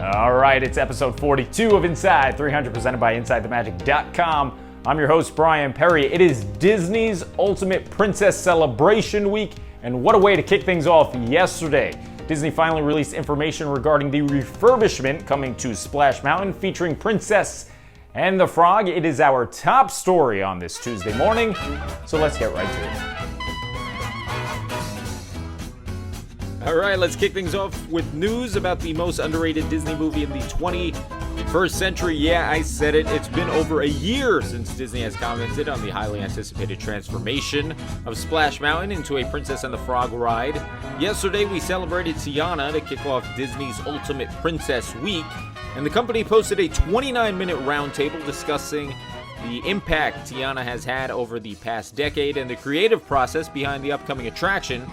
All right, it's episode 42 of Inside 300, presented by InsideTheMagic.com. I'm your host, Brian Perry. It is Disney's Ultimate Princess Celebration Week, and what a way to kick things off yesterday. Disney finally released information regarding the refurbishment coming to Splash Mountain featuring Princess and the Frog. It is our top story on this Tuesday morning, so let's get right to it. All right, let's kick things off with news about the most underrated Disney movie in the 21st century. Yeah, I said it. It's been over a year since Disney has commented on the highly anticipated transformation of Splash Mountain into a Princess and the Frog ride. Yesterday, we celebrated Tiana to kick off Disney's Ultimate Princess Week, and the company posted a 29-minute roundtable discussing the impact Tiana has had over the past decade and the creative process behind the upcoming attraction,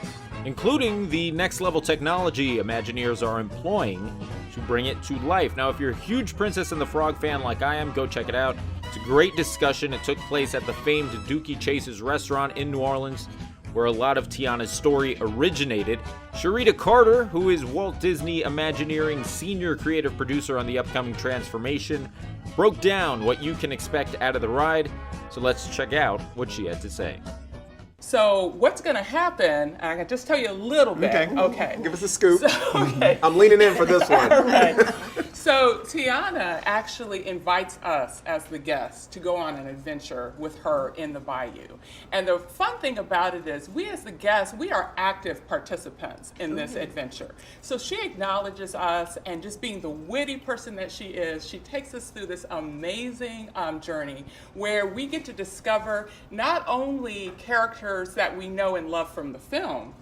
including the next-level technology Imagineers are employing to bring it to life. Now, if you're a huge Princess and the Frog fan like I am, go check it out. It's a great discussion. It took place at the famed Dookie Chase's restaurant in New Orleans, where a lot of Tiana's story originated. Sharita Carter, who is Walt Disney Imagineering senior creative producer on the upcoming transformation, broke down what you can expect out of the ride. So let's check out what she had to say. So what's going to happen, and I can just tell you a little bit. Okay. Give us a scoop. Okay. I'm leaning in for this one. All right. So Tiana actually invites us as the guests to go on an adventure with her in the bayou. And the fun thing about it is we as the guests, we are active participants in this adventure. So she acknowledges us, and just being the witty person that she is, she takes us through this amazing journey where we get to discover not only characters that we know and love from the film,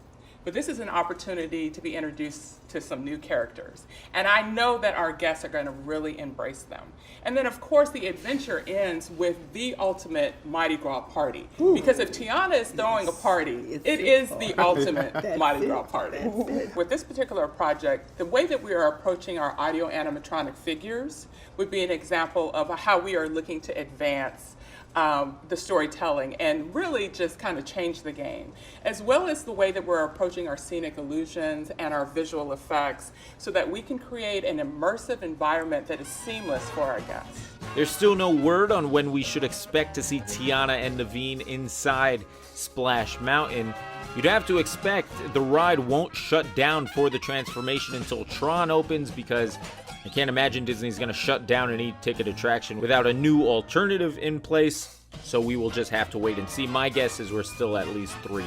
but this is an opportunity to be introduced to some new characters. And I know that our guests are going to really embrace them. And then, of course, the adventure ends with the ultimate Mardi Gras party. Because if Tiana is throwing a party, it is the ultimate Mardi Gras party. With this particular project, the way that we are approaching our audio animatronic figures would be an example of how we are looking to advance the storytelling and really just kind of change the game, as well as the way that we're approaching our scenic illusions and our visual effects so that we can create an immersive environment that is seamless for our guests. There's still no word on when we should expect to see Tiana and Naveen inside Splash Mountain. You'd have to expect the ride won't shut down for the transformation until Tron opens, because I can't imagine Disney's going to shut down an e-ticket attraction without a new alternative in place, so we will just have to wait and see. My guess is we're still at least 3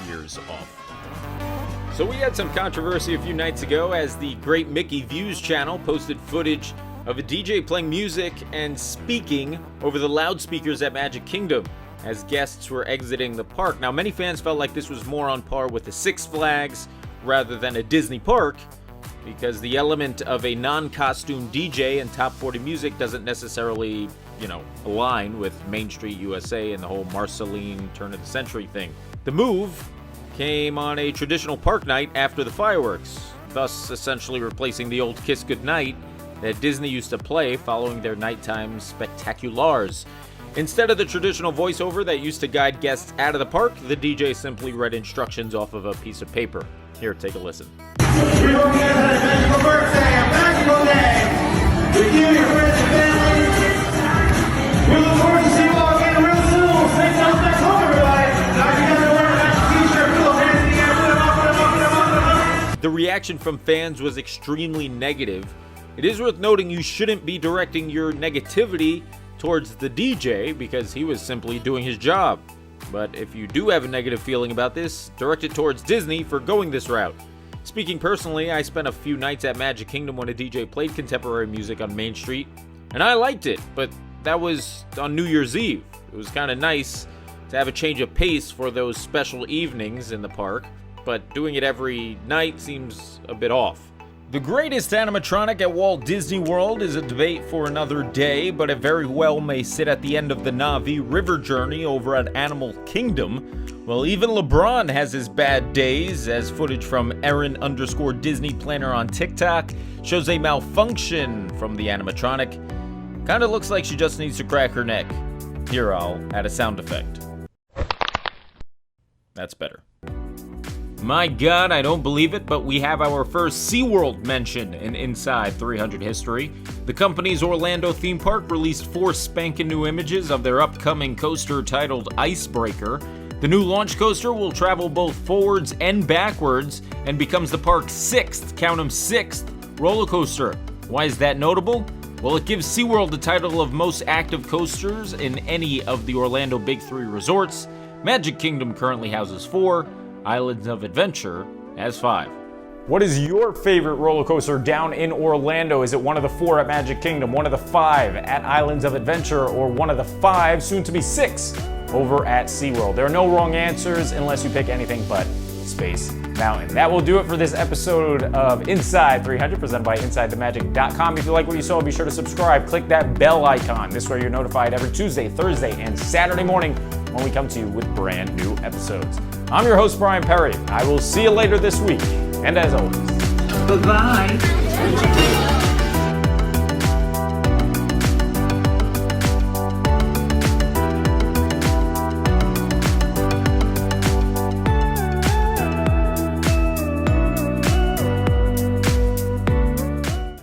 years off. So we had some controversy a few nights ago as the Great Mickey Views channel posted footage of a DJ playing music and speaking over the loudspeakers at Magic Kingdom as guests were exiting the park. Now, many fans felt like this was more on par with the Six Flags rather than a Disney park, because the element of a non-costume DJ and top 40 music doesn't necessarily, align with Main Street USA and the whole Marceline turn of the century thing. The move came on a traditional park night after the fireworks, thus essentially replacing the old Kiss Goodnight that Disney used to play following their nighttime spectaculars. Instead of the traditional voiceover that used to guide guests out of the park, the DJ simply read instructions off of a piece of paper. Here, take a listen. We hope you guys had a magical birthday, a magical day. With you, your friends and family. We look forward to seeing you all again real soon. Stay safe, stay home, everybody. Now you guys are wearing a magic t-shirt. Put those hands in the air. Put them up, put them up, put them up, put them up. The reaction from fans was extremely negative. It is worth noting you shouldn't be directing your negativity towards the DJ, because he was simply doing his job. But if you do have a negative feeling about this, direct it towards Disney for going this route. Speaking personally, I spent a few nights at Magic Kingdom when a DJ played contemporary music on Main Street, and I liked it, but that was on New Year's Eve. It was kind of nice to have a change of pace for those special evenings in the park, but doing it every night seems a bit off. The greatest animatronic at Walt Disney World is a debate for another day, but it very well may sit at the end of the Na'vi River journey over at Animal Kingdom. Well, even LeBron has his bad days, as footage from Erin_Disney Planner on TikTok shows a malfunction from the animatronic. Kinda looks like she just needs to crack her neck. Here, I'll add a sound effect. That's better. My God, I don't believe it, but we have our first Seaworld mention in Inside 300 history. The company's Orlando theme park released 4 spanking new images of their upcoming coaster titled Icebreaker. The new launch coaster will travel both forwards and backwards and becomes the park's 6th, count 'em 6th, roller coaster. Why is that notable? Well, it gives SeaWorld the title of most active coasters in any of the Orlando Big 3 resorts. Magic Kingdom currently houses 4, Islands of Adventure has 5. What is your favorite roller coaster down in Orlando? Is it one of the 4 at Magic Kingdom, one of the 5 at Islands of Adventure, or one of the 5, soon to be 6, over at SeaWorld? There are no wrong answers unless you pick anything but Space Mountain. That will do it for this episode of Inside 300, presented by InsideTheMagic.com. If you like what you saw, be sure to subscribe. Click that bell icon. This way you're notified every Tuesday, Thursday, and Saturday morning when we come to you with brand new episodes. I'm your host, Brian Perry. I will see you later this week. And as always, Bye-bye.